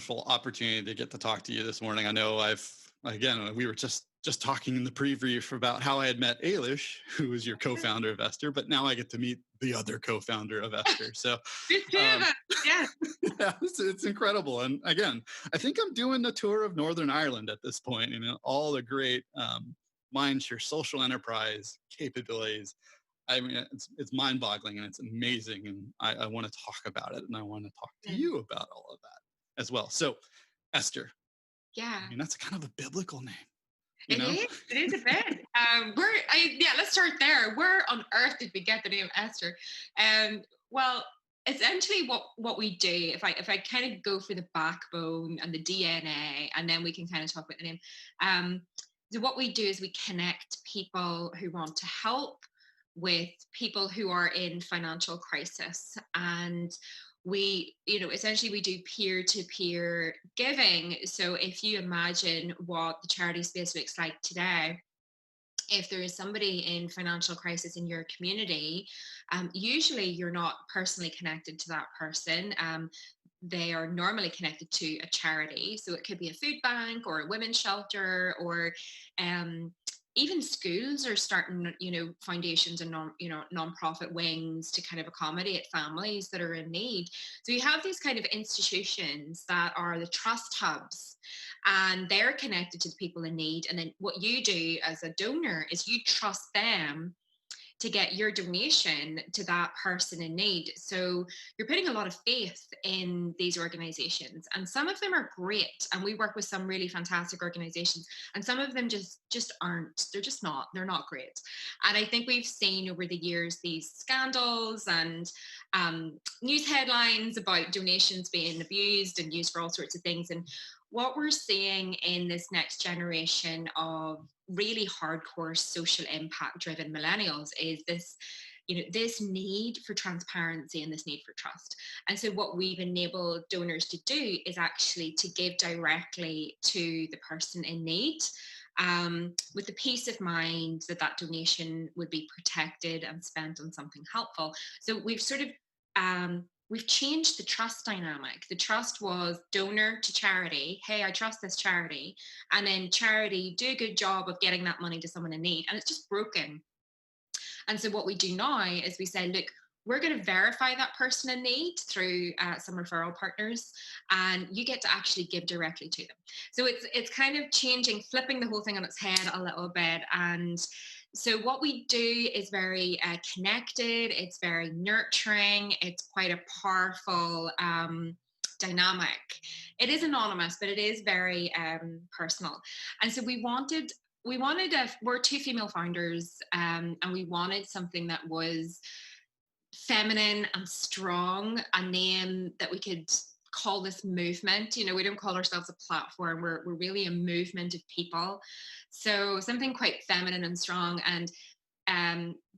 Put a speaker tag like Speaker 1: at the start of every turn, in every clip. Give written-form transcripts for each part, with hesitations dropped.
Speaker 1: wonderful opportunity to get to talk to you this morning. I know we were just talking in the pre-brief about how I had met Ailish, who is your co-founder of Esther, but now I get to meet the other co-founder of Esther. So
Speaker 2: There's two of us. Yes.
Speaker 1: yeah, it's incredible. And again, I think I'm doing a tour of Northern Ireland at this point. All the great mindshare social enterprise capabilities. I mean, it's mind-boggling and it's amazing, and I want to talk about it, and I want to talk to
Speaker 2: Yeah.
Speaker 1: you about all of that as well. So, Esther,
Speaker 2: Yeah.
Speaker 1: I mean, that's kind of a biblical name, you
Speaker 2: It
Speaker 1: know?
Speaker 2: is. It is a bit. Let's start there. Where on earth did we get the name Esther? Well, essentially, what we do, if I kind of go for the backbone and the DNA, and then we can kind of talk about the name. So what we do is we connect people who want to help with people who are in financial crisis, and essentially we do peer-to-peer giving. So if you imagine what the charity space looks like today, if there is somebody in financial crisis in your community, usually you're not personally connected to that person. They are normally connected to a charity. So it could be a food bank or a women's shelter, or um, even schools are starting, foundations and nonprofit wings to kind of accommodate families that are in need. So you have these kind of institutions that are the trust hubs, and they're connected to the people in need. And then what you do as a donor is you trust them to get your donation to that person in need. So you're putting a lot of faith in these organizations, and some of them are great. And we work with some really fantastic organizations, and some of them just aren't. They're just not. They're not great. And I think we've seen over the years these scandals and news headlines about donations being abused and used for all sorts of things. And what we're seeing in this next generation of really hardcore social impact driven millennials is this need for transparency and this need for trust. And so what we've enabled donors to do is actually to give directly to the person in need, with the peace of mind that that donation would be protected and spent on something helpful. So we've sort of we've changed the trust dynamic. The trust was donor to charity. Hey, I trust this charity. And then charity do a good job of getting that money to someone in need. And it's just broken. And so what we do now is we say, look, we're going to verify that person in need through some referral partners, and you get to actually give directly to them. So it's kind of changing, flipping the whole thing on its head a little bit. And so what we do is very connected. It's very nurturing. It's quite a powerful dynamic. It is anonymous, but it is very personal. And so we're two female founders, and we wanted something that was feminine and strong, a name that we could call this movement. We don't call ourselves a platform. We're really a movement of people. So something quite feminine and strong. And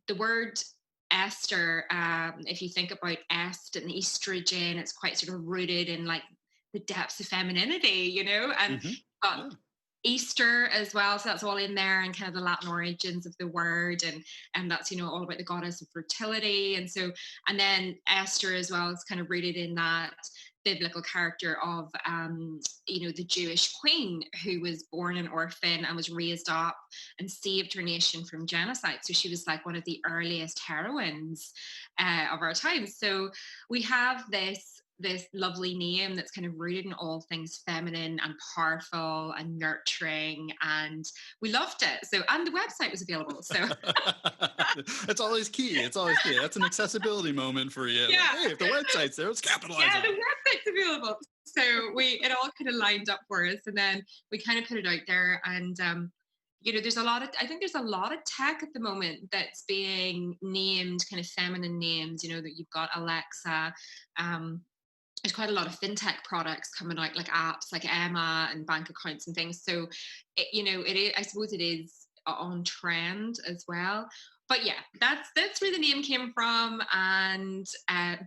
Speaker 2: the word Esther, if you think about est and estrogen, it's quite sort of rooted in like the depths of femininity, and
Speaker 1: Mm-hmm.
Speaker 2: uh,
Speaker 1: Yeah.
Speaker 2: Easter as well, so that's all in there, and kind of the Latin origins of the word, and that's all about the goddess of fertility, and then Esther as well is kind of rooted in that biblical character of the Jewish queen who was born an orphan and was raised up and saved her nation from genocide. So she was like one of the earliest heroines of our time. So we have this lovely name that's kind of rooted in all things feminine and powerful and nurturing, and we loved it. So, and the website was available. So
Speaker 1: It's always key. It's always key. That's an accessibility moment for you. Like,
Speaker 2: yeah,
Speaker 1: hey, if the website's there, let's capitalize
Speaker 2: yeah,
Speaker 1: on
Speaker 2: the
Speaker 1: it.
Speaker 2: website's available. So it all kind of lined up for us, and then we kind of put it out there, and I think there's a lot of tech at the moment that's being named kind of feminine names. That you've got Alexa. There's quite a lot of fintech products coming out, like apps like Emma and bank accounts and things. So, it is, I suppose it is on trend as well. But yeah, that's where the name came from, and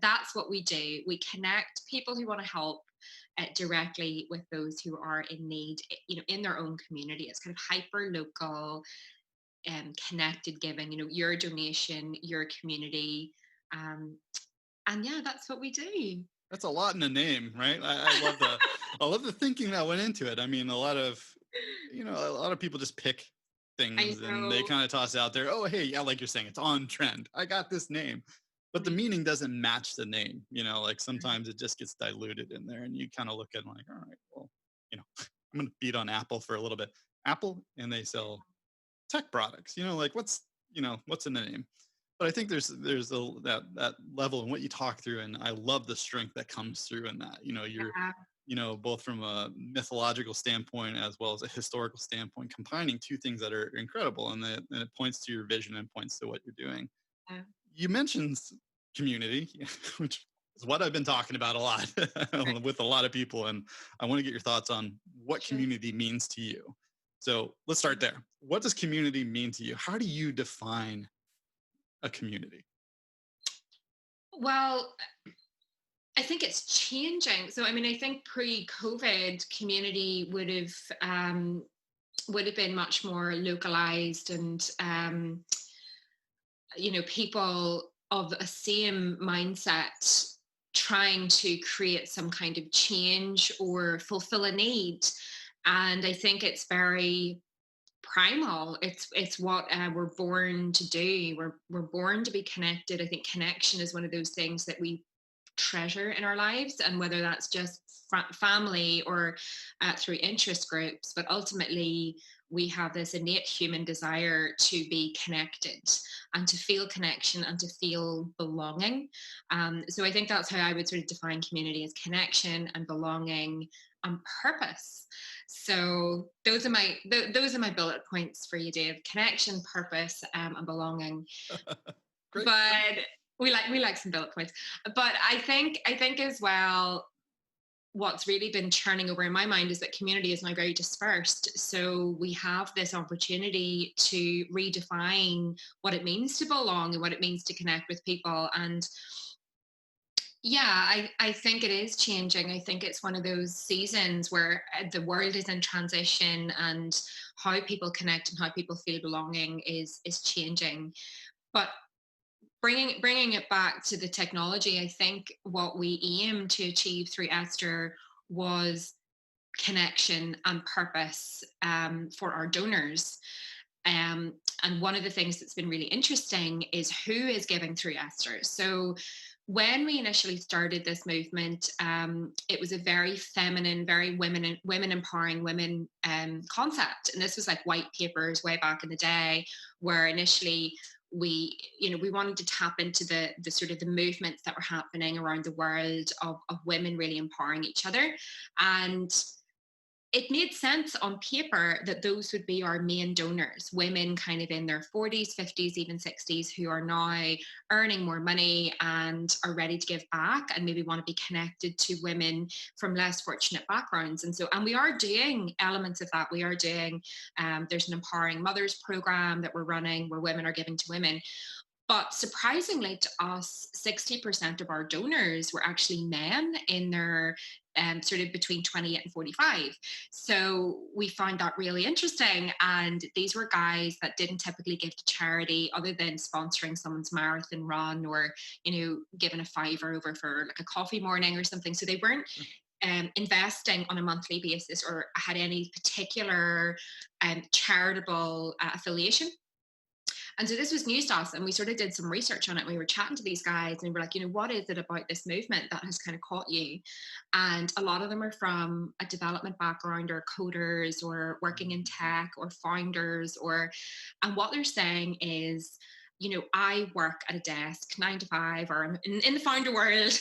Speaker 2: that's what we do. We connect people who want to help directly with those who are in need, in their own community. It's kind of hyper local, connected giving. Your donation, your community, and yeah, that's what we do.
Speaker 1: That's a lot in a name, right? I love all of the thinking that went into it. I mean, a lot of people just pick
Speaker 2: I
Speaker 1: things and they
Speaker 2: know.
Speaker 1: kind of toss it out there. Oh, hey, yeah, like you're saying, it's on trend. I got this name. But the meaning doesn't match the name, like sometimes it just gets diluted in there and you kind of look at it like, all right, well, I'm going to beat on Apple for a little bit. Apple, and they sell tech products, like what's in the name? But I think that level and what you talk through, and I love the strength that comes through in that. You're
Speaker 2: Yeah,
Speaker 1: both from a mythological standpoint as well as a historical standpoint, combining two things that are incredible, and it points to your vision and points to what you're doing.
Speaker 2: yeah.
Speaker 1: You mentioned community, which is what I've been talking about a lot with a lot of people, and I want to get your thoughts on what
Speaker 2: Sure.
Speaker 1: community means to you. So let's start there. What does community mean to you? How do you define a community?
Speaker 2: Well, I think it's changing. So, I mean, I think pre-COVID, community would have been much more localized, and people of a same mindset trying to create some kind of change or fulfill a need. And I think it's very primal. It's what we're born to do. We're born to be connected. I think connection is one of those things that we treasure in our lives, and whether that's just family or through interest groups, but ultimately we have this innate human desire to be connected and to feel connection and to feel belonging. So I think that's how I would sort of define community, as connection and belonging and purpose. So those are my bullet points for you, Dave: connection, purpose, and belonging.
Speaker 1: Great.
Speaker 2: But we like some bullet points. But I think as well, what's really been churning over in my mind is that community is now very dispersed. So we have this opportunity to redefine what it means to belong and what it means to connect with people. And yeah, I think it is changing. I think it's one of those seasons where the world is in transition, and how people connect and how people feel belonging is changing. But bringing it back to the technology, I think what we aim to achieve through Esther was connection and purpose for our donors. And one of the things that's been really interesting is who is giving through Esther. So when we initially started this movement, it was a very feminine, very women empowering women concept, and this was like white papers way back in the day, where initially we wanted to tap into the sort of the movements that were happening around the world of women really empowering each other. And it made sense on paper that those would be our main donors, women kind of in their 40s, 50s, even 60s, who are now earning more money and are ready to give back and maybe want to be connected to women from less fortunate backgrounds. And we are doing elements of that. We are doing, there's an Empowering Mothers program that we're running where women are giving to women. But surprisingly to us, 60% of our donors were actually men in their sort of between 28 and 45. So we found that really interesting. And these were guys that didn't typically give to charity other than sponsoring someone's marathon run, or, giving a fiver over for like a coffee morning or something. So they weren't investing on a monthly basis or had any particular charitable affiliation. And so this was news to us, and we sort of did some research on it. We were chatting to these guys, and we were like, what is it about this movement that has kind of caught you? And a lot of them are from a development background, or coders, or working in tech, or founders, and what they're saying is, I work at a desk 9 to 5, or I'm in the founder world,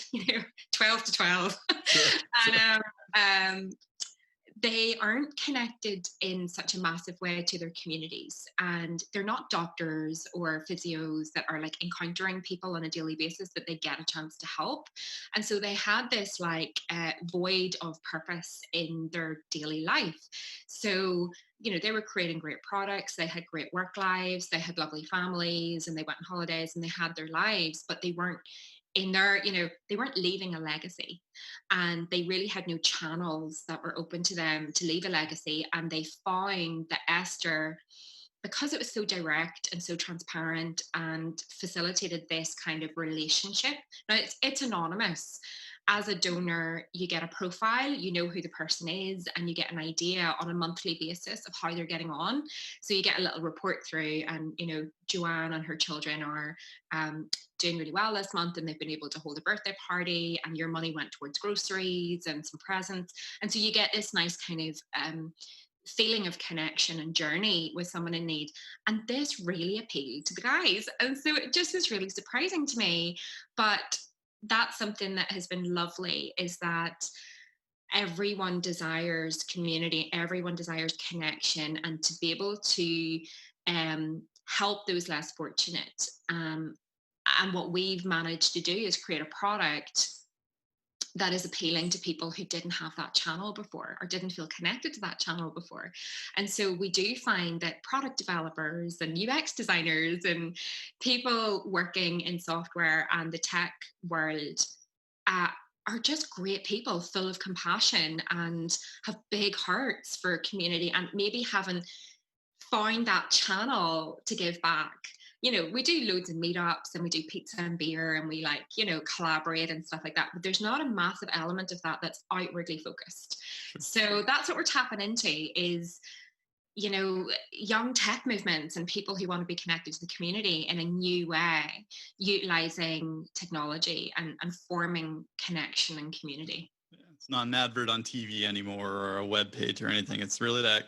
Speaker 2: 12 to 12.
Speaker 1: Sure, sure.
Speaker 2: And they aren't connected in such a massive way to their communities, and they're not doctors or physios that are like encountering people on a daily basis that they get a chance to help. And so they had this like void of purpose in their daily life. So they were creating great products, they had great work lives, they had lovely families, and they went on holidays and they had their lives, but they weren't in their they weren't leaving a legacy, and they really had no channels that were open to them to leave a legacy. And they found that Esther, because it was so direct and so transparent and facilitated this kind of relationship. Now it's anonymous, as a donor, you get a profile, you know who the person is, and you get an idea on a monthly basis of how they're getting on. So you get a little report through, and Joanne and her children are um, doing really well this month, and they've been able to hold a birthday party, and your money went towards groceries and some presents. And so you get this nice kind of feeling of connection and journey with someone in need. And this really appealed to the guys. And so it just was really surprising to me. But that's something that has been lovely, is that everyone desires community, everyone desires connection, and to be able to help those less fortunate. And what we've managed to do is create a product that is appealing to people who didn't have that channel before or didn't feel connected to that channel before. And so we do find that product developers and UX designers and people working in software and the tech world uh, are just great people, full of compassion and have big hearts for community, and maybe haven't found that channel to give back. We do loads of meetups and we do pizza and beer and we collaborate and stuff like that. But there's not a massive element of that that's outwardly focused.
Speaker 1: Sure.
Speaker 2: So that's what we're tapping into is, young tech movements and people who want to be connected to the community in a new way, utilizing technology and forming connection and community.
Speaker 1: Yeah, it's not an advert on TV anymore or a web page or anything. It's really that.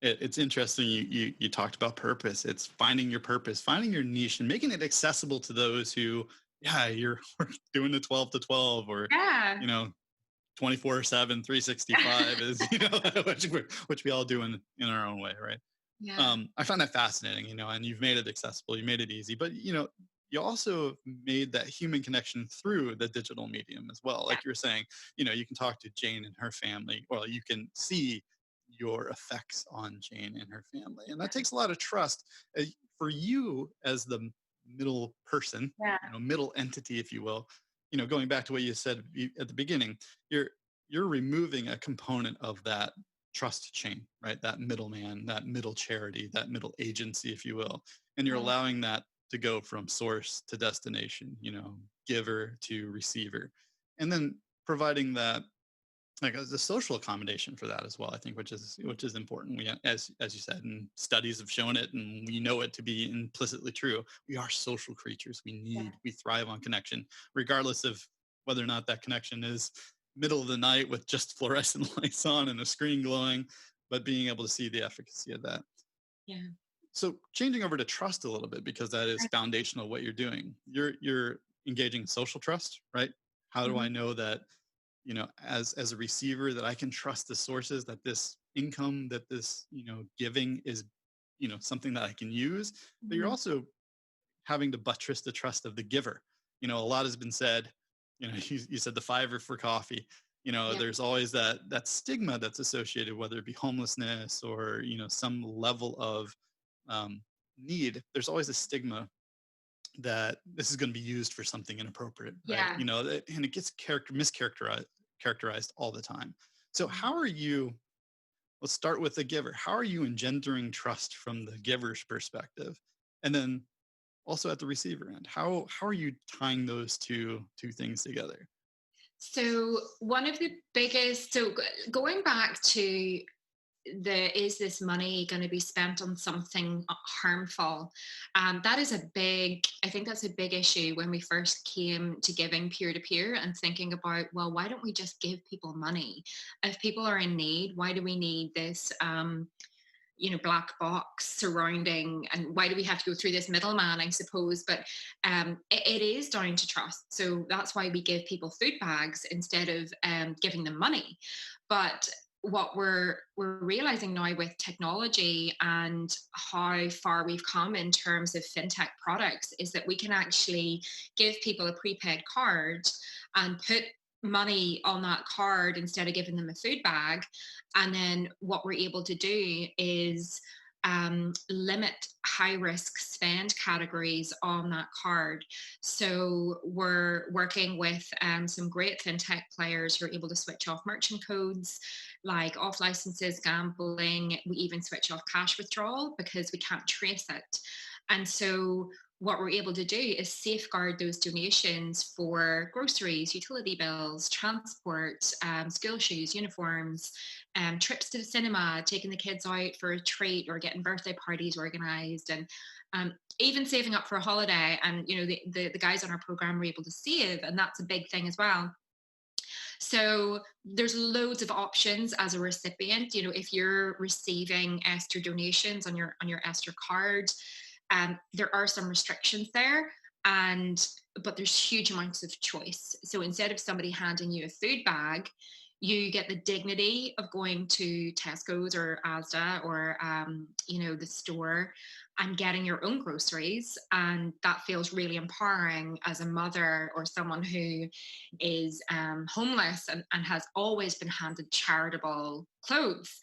Speaker 1: It's interesting. You talked about purpose. It's finding your purpose, finding your niche, and making it accessible to those who, yeah, you're doing the 12 to 12, or
Speaker 2: Yeah.
Speaker 1: you know 24/7, 365 is which we all do in our own way, right?
Speaker 2: Yeah.
Speaker 1: I find that fascinating, and you've made it accessible, you made it easy, but you also made that human connection through the digital medium as well.
Speaker 2: Yeah.
Speaker 1: Like you were saying, you can talk to Jane and her family, or you can see your effects on Jane and her family, and that takes a lot of trust for you as the middle person,
Speaker 2: Yeah.
Speaker 1: middle entity, if you will. Going back to what you said at the beginning, you're you're removing a component of that trust chain, right? That middleman, that middle charity, that middle agency, if you will. And you're
Speaker 2: Yeah.
Speaker 1: allowing that to go from source to destination, giver to receiver. And then providing that like as a social accommodation for that as well, I think, which is important. We, as you said, and studies have shown it, and we know it to be implicitly true. We are social creatures. We thrive on connection, regardless of whether or not that connection is middle of the night with just fluorescent lights on and a screen glowing, but being able to see the efficacy of that.
Speaker 2: Yeah.
Speaker 1: So changing over to trust a little bit, because that is
Speaker 2: Right.
Speaker 1: foundational what you're doing. You're engaging in social trust, right? How do I
Speaker 2: Mhm.
Speaker 1: know that as a receiver, that I can trust the sources, that this income, that this giving is something that I can use? But you're
Speaker 2: Mhm.
Speaker 1: also having to buttress the trust of the giver. A lot has been said. You said the fiver for coffee.
Speaker 2: Yeah.
Speaker 1: There's always that stigma that's associated, whether it be homelessness or some level of um, need. There's always a stigma that this is going to be used for something inappropriate, right?
Speaker 2: Yeah.
Speaker 1: And it gets mischaracterized all the time. So
Speaker 2: Mhm.
Speaker 1: how are you? Let's start with the giver. How are you engendering trust from the giver's perspective, and then also at the receiver end? How are you tying those two things together?
Speaker 2: So one of the biggest, going back to is this money going to be spent on something harmful? That is I think that's a big issue when we first came to giving peer to peer and thinking about, well, why don't we just give people money? If people are in need, why do we need this? Black box surrounding, and why do we have to go through this middleman, I suppose. But it is down to trust, so that's why we give people food bags instead of giving them money. But what we're realizing now with technology and how far we've come in terms of fintech products is that we can actually give people a prepaid card and put money on that card instead of giving them a food bag. And then what we're able to do is limit high risk spend categories on that card. So we're working with some great fintech players who are able to switch off merchant codes like off licenses, gambling. We even switch off cash withdrawal because we can't trace it. And so what we're able to do is safeguard those donations for groceries, utility bills, transport, school shoes, uniforms, trips to the cinema, taking the kids out for a treat, or getting birthday parties organized, and even saving up for a holiday. And the guys on our program were able to save, and that's a big thing as well. So there's loads of options as a recipient. If you're receiving Esther donations on your Esther card, there are some restrictions there, and but there's huge amounts of choice. So instead of somebody handing you a food bag, you get the dignity of going to Tesco's or Asda or the store and getting your own groceries, and that feels really empowering as a mother or someone who is homeless and has always been handed charitable clothes.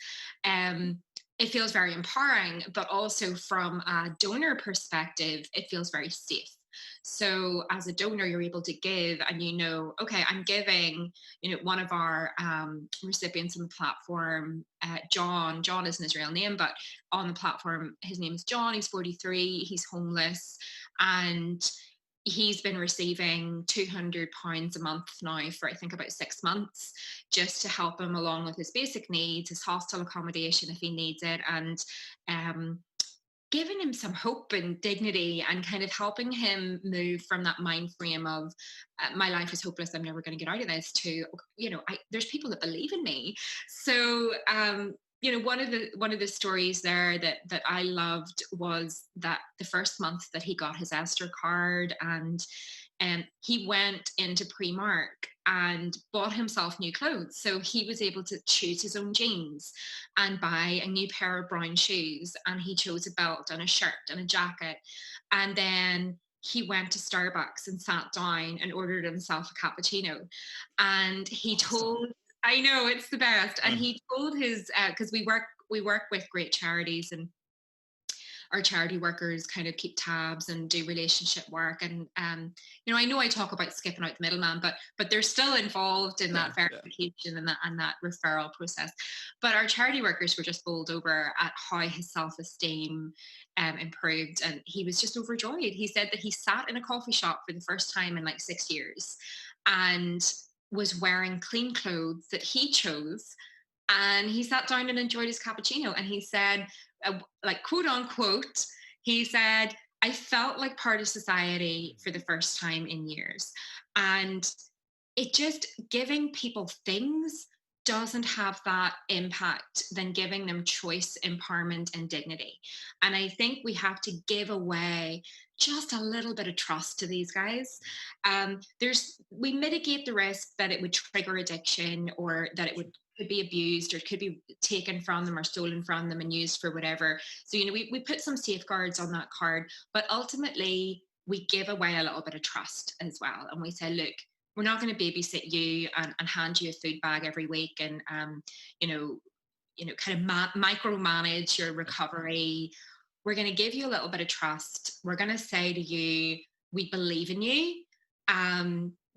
Speaker 2: It feels very empowering, but also from a donor perspective, it feels very safe. So as a donor, you're able to give, and okay, I'm giving. One of our recipients on the platform, John. John isn't his real name, but on the platform, his name is John. He's 43. He's homeless, and he's been receiving £200 a month now for I think about 6 months, just to help him along with his basic needs, his hostel accommodation if he needs it, and um, giving him some hope and dignity, and kind of helping him move from that mind frame of my life is hopeless, I'm never going to get out of this, to there's people that believe in me. So one of the stories there that I loved was that the first month that he got his Esther card, and he went into Primark and bought himself new clothes. So he was able to choose his own jeans and buy a new pair of brown shoes. And he chose a belt and a shirt and a jacket. And then he went to Starbucks and sat down and ordered himself a cappuccino. And he
Speaker 1: Awesome.
Speaker 2: told, I know it's the best. And
Speaker 1: Yeah.
Speaker 2: he told his, because we work with great charities, and our charity workers kind of keep tabs and do relationship work. And I know I talk about skipping out the middleman, but they're still involved in
Speaker 1: Yeah.
Speaker 2: that
Speaker 1: Yeah.
Speaker 2: verification and that referral process. But our charity workers were just bowled over at how his self-esteem improved, and he was just overjoyed. He said that he sat in a coffee shop for the first time in like 6 years, and was wearing clean clothes that he chose, and he sat down and enjoyed his cappuccino. And he said, like, quote unquote, he said, I felt like part of society for the first time in years. And it just, giving people things doesn't have that impact than giving them choice, empowerment, and dignity. And I think we have to give away just a little bit of trust to these guys. We mitigate the risk that it would trigger addiction, or that it would could be abused, or could be taken from them or stolen from them and used for whatever. So we put some safeguards on that card, but ultimately we give away a little bit of trust as well. And we say, look, we're not going to babysit you and hand you a food bag every week, and you know kind of micromanage your recovery. We're going to give you a little bit of trust. We're going to say to you, we believe in you.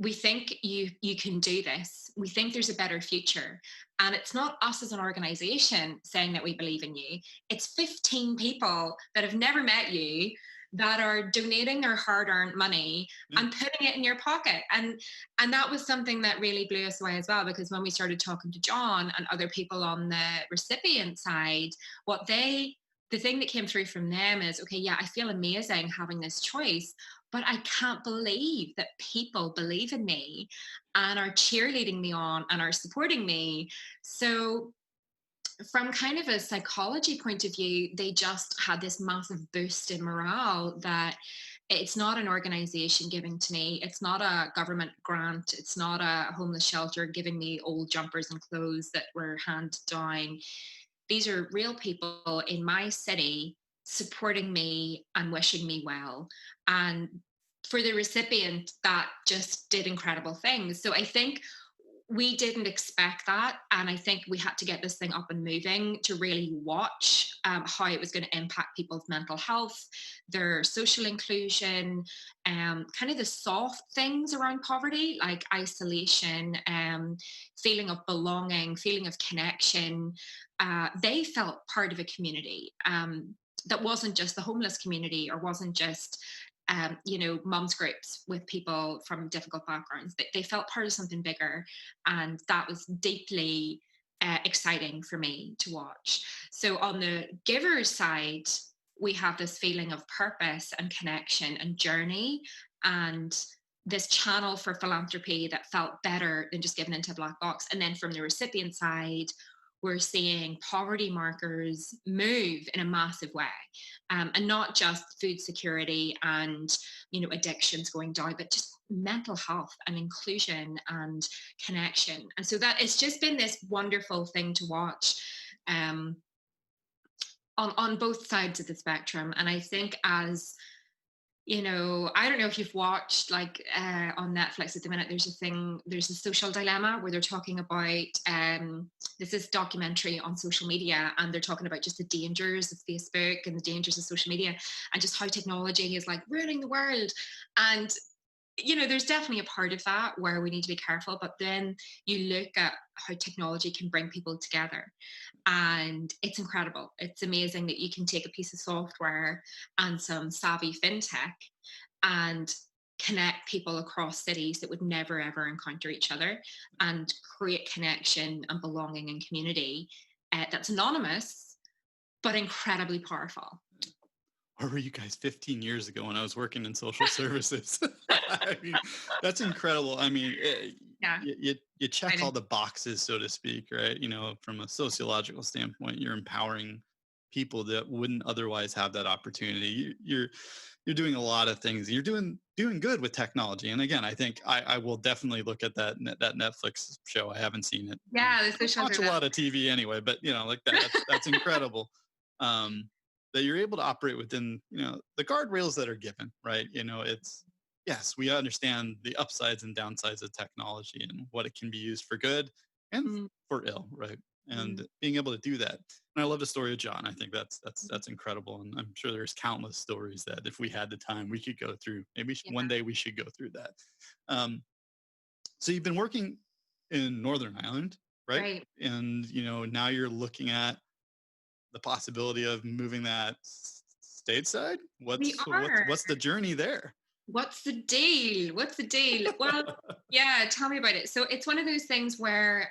Speaker 2: We think you can do this. We think there's a better future. And it's not us as an organization saying that we believe in you. It's 15 people that have never met you, that are donating their hard-earned money
Speaker 1: Yeah.
Speaker 2: and putting it in your pocket. And that was something that really blew us away as well, because when we started talking to John and other people on the recipient side, the thing that came through from them is, okay, yeah, I feel amazing having this choice, but I can't believe that people believe in me and are cheerleading me on and are supporting me. So from kind of a psychology point of view, they just had this massive boost in morale, that it's not an organization giving to me, it's not a government grant, it's not a homeless shelter giving me old jumpers and clothes that were handed down. These are real people in my city supporting me and wishing me well. And for the recipient, that just did incredible things. So I think we didn't expect that. And I think we had to get this thing up and moving to really watch how it was going to impact people's mental health, their social inclusion, kind of the soft things around poverty, like isolation, feeling of belonging, feeling of connection. They felt part of a community that wasn't just the homeless community, or wasn't just mums groups with people from difficult backgrounds. They felt part of something bigger, and that was deeply exciting for me to watch. So on the giver's side, we have this feeling of purpose and connection and journey, and this channel for philanthropy that felt better than just giving into a black box. And then from the recipient side, we're seeing poverty markers move in a massive way, and not just food security and addictions going down, but just mental health and inclusion and connection. And so that it's just been this wonderful thing to watch, um, on both sides of the spectrum. And I think as I don't know if you've watched, like, on Netflix at the minute, there's a social dilemma where they're talking about, there's this documentary on social media, and they're talking about just the dangers of Facebook and the dangers of social media, and just how technology is like ruining the world. And there's definitely a part of that where we need to be careful, but then you look at how technology can bring people together, and it's incredible. It's amazing that you can take a piece of software and some savvy fintech and connect people across cities that would never ever encounter each other, and create connection and belonging and community, that's anonymous but incredibly powerful.
Speaker 1: Where were you guys 15 years ago when I was working in social services? I mean, that's incredible. I mean,
Speaker 2: Yeah,
Speaker 1: you check all
Speaker 2: exciting.
Speaker 1: the boxes, so to speak, right? From a sociological standpoint, you're empowering people that wouldn't otherwise have that opportunity. You're doing a lot of things. You're doing good with technology. And again, I think I will definitely look at that Netflix show. I haven't seen it.
Speaker 2: Yeah, the
Speaker 1: I don't
Speaker 2: social
Speaker 1: watch a
Speaker 2: dilemma.
Speaker 1: lot of TV anyway, but like that's incredible. Um, that you're able to operate within the guardrails that are given, right? It's, yes, we understand the upsides and downsides of technology and what it can be used for good and
Speaker 2: Mm,
Speaker 1: for ill, right?
Speaker 2: mm,
Speaker 1: And being able to do that. And I love the story of John. I think that's incredible, and I'm sure there's countless stories that if we had the time we could go through. Maybe
Speaker 2: yeah,
Speaker 1: one day we should go through that. um, so you've been working in Northern Ireland, right?
Speaker 2: right.
Speaker 1: And now you're looking at the possibility of moving that stateside?
Speaker 2: We
Speaker 1: What's
Speaker 2: are.
Speaker 1: what's the journey there?
Speaker 2: What's the deal? What's the deal? Well, yeah, tell me about it. So it's one of those things where,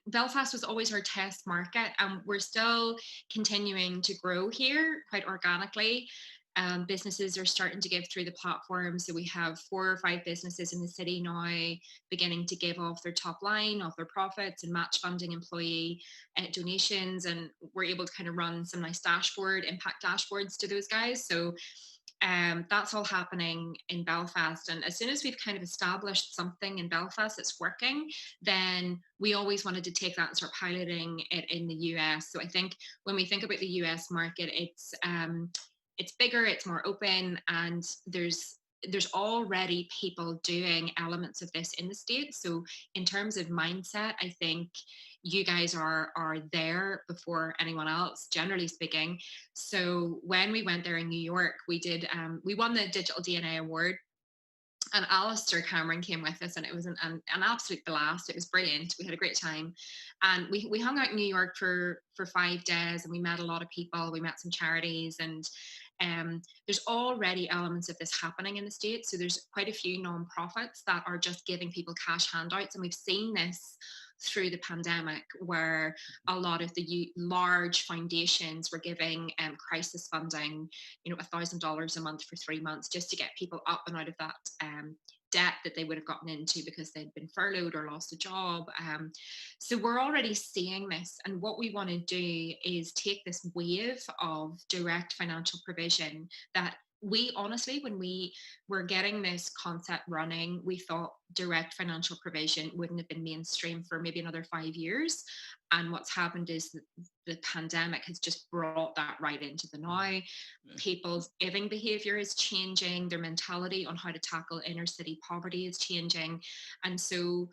Speaker 2: Belfast was always our test market, and we're still continuing to grow here quite organically. Businesses are starting to give through the platform. So we have 4 or 5 businesses in the city now beginning to give off their top line, off their profits, and match funding employee donations. And we're able to kind of run some nice impact dashboards to those guys. So that's all happening in Belfast. And as soon as we've kind of established something in Belfast that's working, then we always wanted to take that and start piloting it in the US. So I think when we think about the US market, it's bigger, it's more open, and there's already people doing elements of this in the States. So in terms of mindset, I think you guys are there before anyone else, generally speaking. So when we went there in New York, we won the Digital DNA Award, and Alistair Cameron came with us, and it was an absolute blast. It was brilliant. We had a great time, and we hung out in New York for 5 days, and we met a lot of people. We met some charities, and there's already elements of this happening in the States. So there's quite a few nonprofits that are just giving people cash handouts, and we've seen this through the pandemic, where a lot of the large foundations were giving crisis funding, $1,000 a month for 3 months, just to get people up and out of that debt that they would have gotten into because they'd been furloughed or lost a job. So we're already seeing this. And what we want to do is take this wave of direct financial provision that we honestly, when we were getting this concept running, we thought direct financial provision wouldn't have been mainstream for maybe another 5 years. And what's happened is that the pandemic has just brought that right into the now.
Speaker 1: Yeah.
Speaker 2: People's giving behavior is changing, their mentality on how to tackle inner city poverty is changing. And so,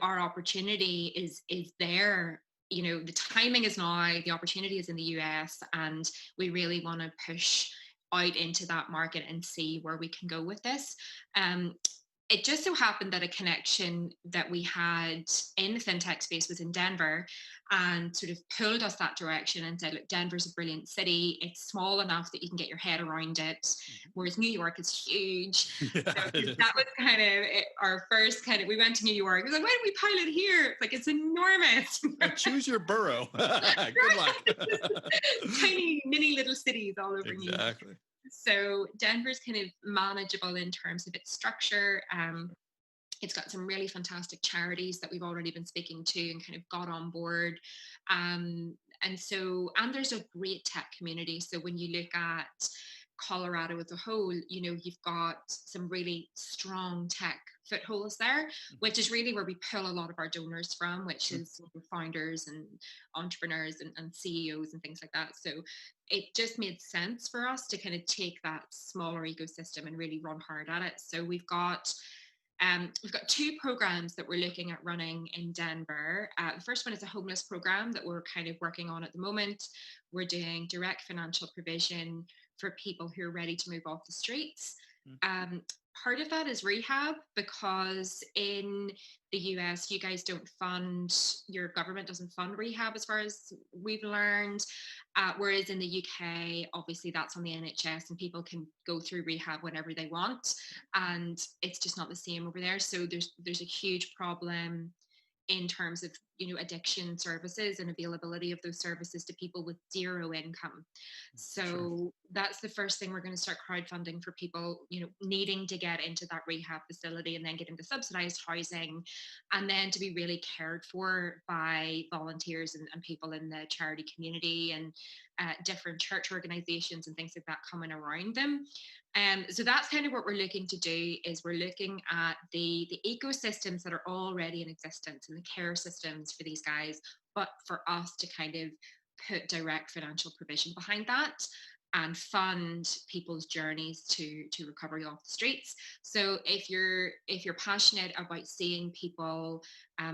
Speaker 2: our opportunity is there. The timing is now, the opportunity is in the US, and we really want to push out into that market and see where we can go with this. it just so happened that a connection that we had in the fintech space was in Denver, and sort of pulled us that direction and said, look, Denver's a brilliant city. It's small enough that you can get your head around it,
Speaker 1: Mhm.
Speaker 2: whereas New York is huge. So
Speaker 1: Yeah, it
Speaker 2: that
Speaker 1: is.
Speaker 2: was kind of our first kind of, we went to New York. We was like, why don't we pilot here? It's like, it's enormous.
Speaker 1: Choose your borough. Good luck.
Speaker 2: Tiny, mini little cities all over New York.
Speaker 1: Exactly.
Speaker 2: So Denver's kind of manageable in terms of its structure. It's got some really fantastic charities that we've already been speaking to and kind of got on board. And there's a great tech community. So when you look at Colorado as a whole, you've got some really strong tech footholds there,
Speaker 1: Mhm.
Speaker 2: which is really where we pull a lot of our donors from, which
Speaker 1: Sure.
Speaker 2: is founders and entrepreneurs and CEOs and things like that. So it just made sense for us to kind of take that smaller ecosystem and really run hard at it. So we've got two programs that we're looking at running in Denver. The first one is a homeless program that we're kind of working on at the moment. We're doing direct financial provision for people who are ready to move off the streets.
Speaker 1: Mm.
Speaker 2: Um, Part of that is rehab, because in the US, you guys don't fund, your government doesn't fund rehab as far as we've learned. Whereas in the UK, obviously that's on the NHS and people can go through rehab whenever they want, and it's just not the same over there. So there's a huge problem in terms of addiction services and availability of those services to people with zero income.
Speaker 1: Sure.
Speaker 2: So that's the first thing we're going to start crowdfunding for people needing to get into that rehab facility and then get into subsidized housing, and then to be really cared for by volunteers and people in the charity community, and different church organizations and things like that coming around them. So that's kind of what we're looking to do, is we're looking at the ecosystems that are already in existence and the care systems for these guys, but for us to kind of put direct financial provision behind that and fund people's journeys to recovery off the streets. So if you're passionate about seeing people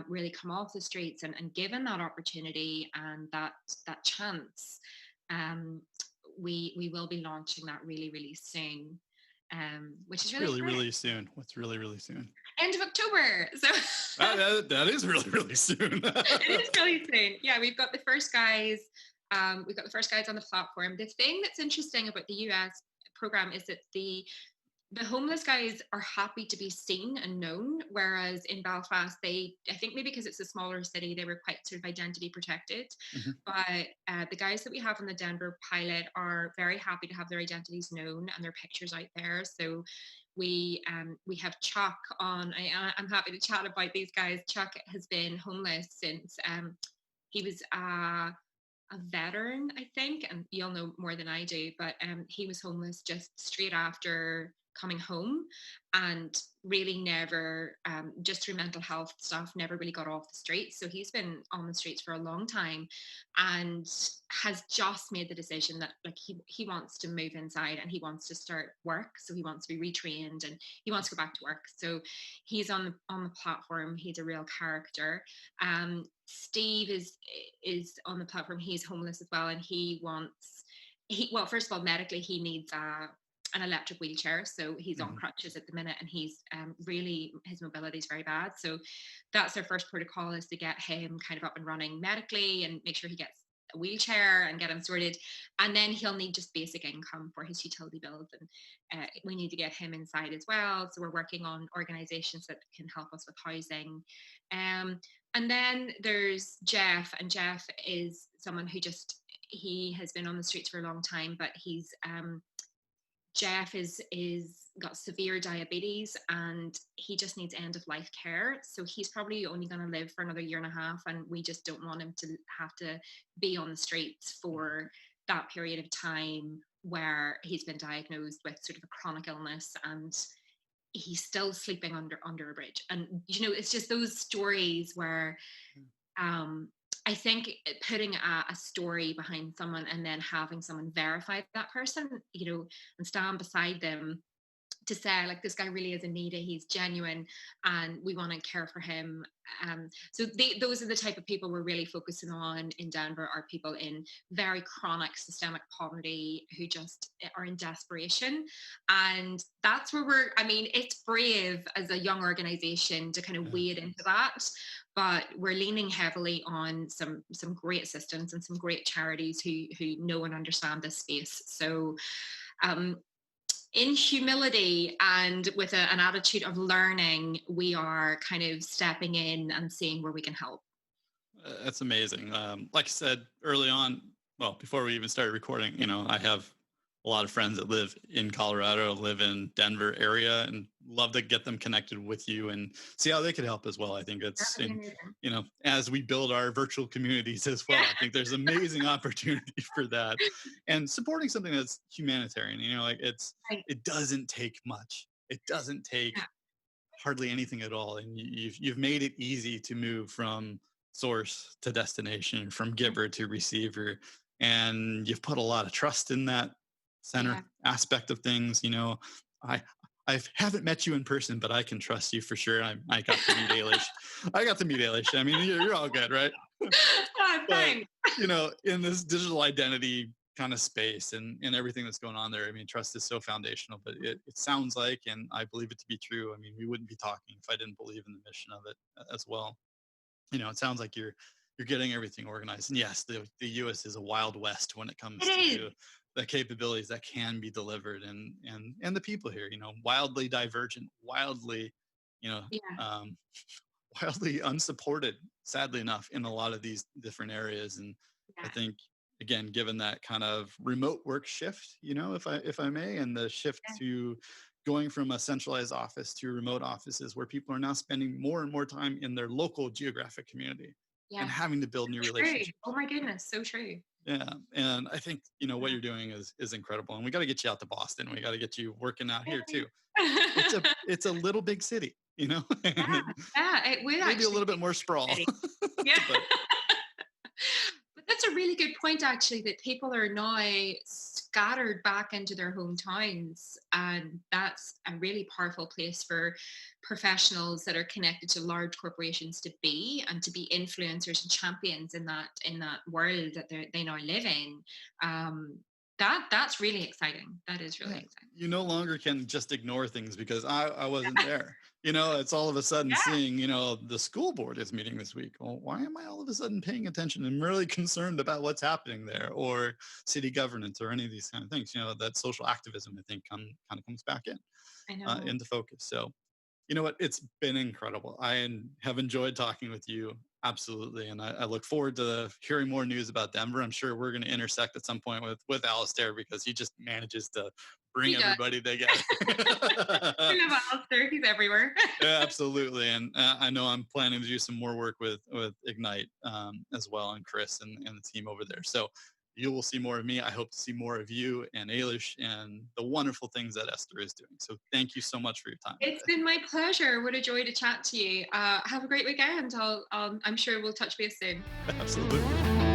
Speaker 2: really come off the streets and given that opportunity and that chance, um, we will be launching that really, really soon, which is
Speaker 1: What's
Speaker 2: really
Speaker 1: really,
Speaker 2: exciting.
Speaker 1: really soon? What's really, really soon?
Speaker 2: End of October. So
Speaker 1: That is really, really soon.
Speaker 2: it is really soon. Yeah, we've got the first guys. We've got the first guys on the platform. The thing that's interesting about the US program is that the homeless guys are happy to be seen and known, whereas in Belfast, I think maybe because it's a smaller city, they were quite sort of identity protected.
Speaker 1: Mhm.
Speaker 2: But the guys that we have in the Denver pilot are very happy to have their identities known and their pictures out there. So we have Chuck on. I'm happy to chat about these guys. Chuck has been homeless since he was a veteran, I think, and you'll know more than I do, but he was homeless just straight after coming home, and really never, just through mental health stuff, never really got off the streets. So he's been on the streets for a long time, and has just made the decision that, like, he wants to move inside and he wants to start work. So he wants to be retrained and he wants to go back to work. So he's on the platform. He's a real character. Steve is on the platform. He's homeless as well, and well, first of all, medically he needs an electric wheelchair, so he's on
Speaker 1: Mhm.
Speaker 2: crutches at the minute, and he's really, his mobility is very bad. So that's our first protocol, is to get him kind of up and running medically and make sure he gets a wheelchair and get him sorted, and then he'll need just basic income for his utility bills, and we need to get him inside as well. So we're working on organizations that can help us with housing. And then there's Jeff, and Jeff is someone who he has been on the streets for a long time, but Jeff is got severe diabetes and he just needs end of life care. So he's probably only going to live for another year and a half, and we just don't want him to have to be on the streets for that period of time where he's been diagnosed with sort of a chronic illness, and he's still sleeping under a bridge. And it's just those stories where um I think putting a story behind someone and then having someone verify that person, and stand beside them to say like this guy really is in need, he's genuine, and we want to care for him. So those are the type of people we're really focusing on in Denver, are people in very chronic systemic poverty who just are in desperation. And that's where I mean, it's brave as a young organization to kind of
Speaker 1: Yeah.
Speaker 2: wade into that, but we're leaning heavily on some great systems and some great charities who know and understand this space. So um, in humility and with an attitude of learning, we are kind of stepping in and seeing where we can help.
Speaker 1: That's amazing. Like I said early on, well, before we even started recording, I have a lot of friends that live in Colorado, live in Denver area, and love to get them connected with you and see how they could help as well. I think
Speaker 2: That
Speaker 1: it's,
Speaker 2: would be
Speaker 1: and
Speaker 2: amazing.
Speaker 1: as we build our virtual communities as well, I think there's amazing opportunity for that, and supporting something that's humanitarian. Like
Speaker 2: Right.
Speaker 1: it doesn't take much. It doesn't take
Speaker 2: Yeah.
Speaker 1: hardly anything at all, and you've made it easy to move from source to destination, from giver to receiver, and you've put a lot of trust in that center
Speaker 2: Yeah.
Speaker 1: aspect of things. I haven't met you in person, but I can trust you for sure. I got to meet Ailish. I got to meet Ailish. I mean, you're all good, right?
Speaker 2: Oh,
Speaker 1: But
Speaker 2: thanks.
Speaker 1: in this digital identity kind of space and everything that's going on there, I mean, trust is so foundational. But it sounds like, and I believe it to be true, I mean, we wouldn't be talking if I didn't believe in the mission of it as well. It sounds like you're getting everything organized. And yes, the US is a wild west when it
Speaker 2: It
Speaker 1: comes
Speaker 2: is.
Speaker 1: to the capabilities that can be delivered, and the people here, wildly divergent, wildly, you know
Speaker 2: Yeah.
Speaker 1: um wildly unsupported, sadly enough, in a lot of these different areas. And I
Speaker 2: Yeah.
Speaker 1: think, again, given that kind of remote work shift, if I may, and the shift
Speaker 2: Yeah.
Speaker 1: to going from a centralized office to remote offices, where people are now spending more and more time in their local geographic community and
Speaker 2: Yeah.
Speaker 1: having to build new
Speaker 2: So true. Oh
Speaker 1: relationships.
Speaker 2: my goodness. So true.
Speaker 1: Yeah, and I think what
Speaker 2: Yeah.
Speaker 1: you're doing is incredible, and we got to get you out to Boston. We got to get you working out here too. It's a
Speaker 2: Yeah.
Speaker 1: it's a little big city, and
Speaker 2: Yeah. It would
Speaker 1: maybe a
Speaker 2: actually
Speaker 1: little bit
Speaker 2: be
Speaker 1: more sprawl.
Speaker 2: pretty. Yeah.
Speaker 1: but
Speaker 2: But that's a really good point, actually, that people are now scattered back into their hometowns. And that's a really powerful place for professionals that are connected to large corporations to be, and to be influencers and champions in that world that they now live in. Um, that's really exciting. That is really
Speaker 1: Yeah,
Speaker 2: exciting.
Speaker 1: you no longer can just ignore things because I wasn't there. It's all of a sudden
Speaker 2: Yeah,
Speaker 1: seeing, the school board is meeting this week. Well, why am I all of a sudden paying attention and really concerned about what's happening there, or city governance, or any of these kind of things? That social activism, I think, kind of comes back
Speaker 2: I know.
Speaker 1: into focus. So, you know what? It's been incredible. Have enjoyed talking with you. Absolutely. And I look forward to hearing more news about Denver. I'm sure we're going to intersect at some point with Alistair, because he just manages to bring
Speaker 2: He does.
Speaker 1: everybody together.
Speaker 2: We love Alistair. He's everywhere.
Speaker 1: Yeah, absolutely. And I know I'm planning to do some more work with Ignite, as well, and Chris and the team over there. So you will see more of me. I hope to see more of you and Ailish and the wonderful things that Esther is doing. So thank you so much for your time
Speaker 2: It's
Speaker 1: today.
Speaker 2: been my pleasure. What a joy to chat to you. Have a great weekend. I'm sure we'll touch base soon.
Speaker 1: Absolutely.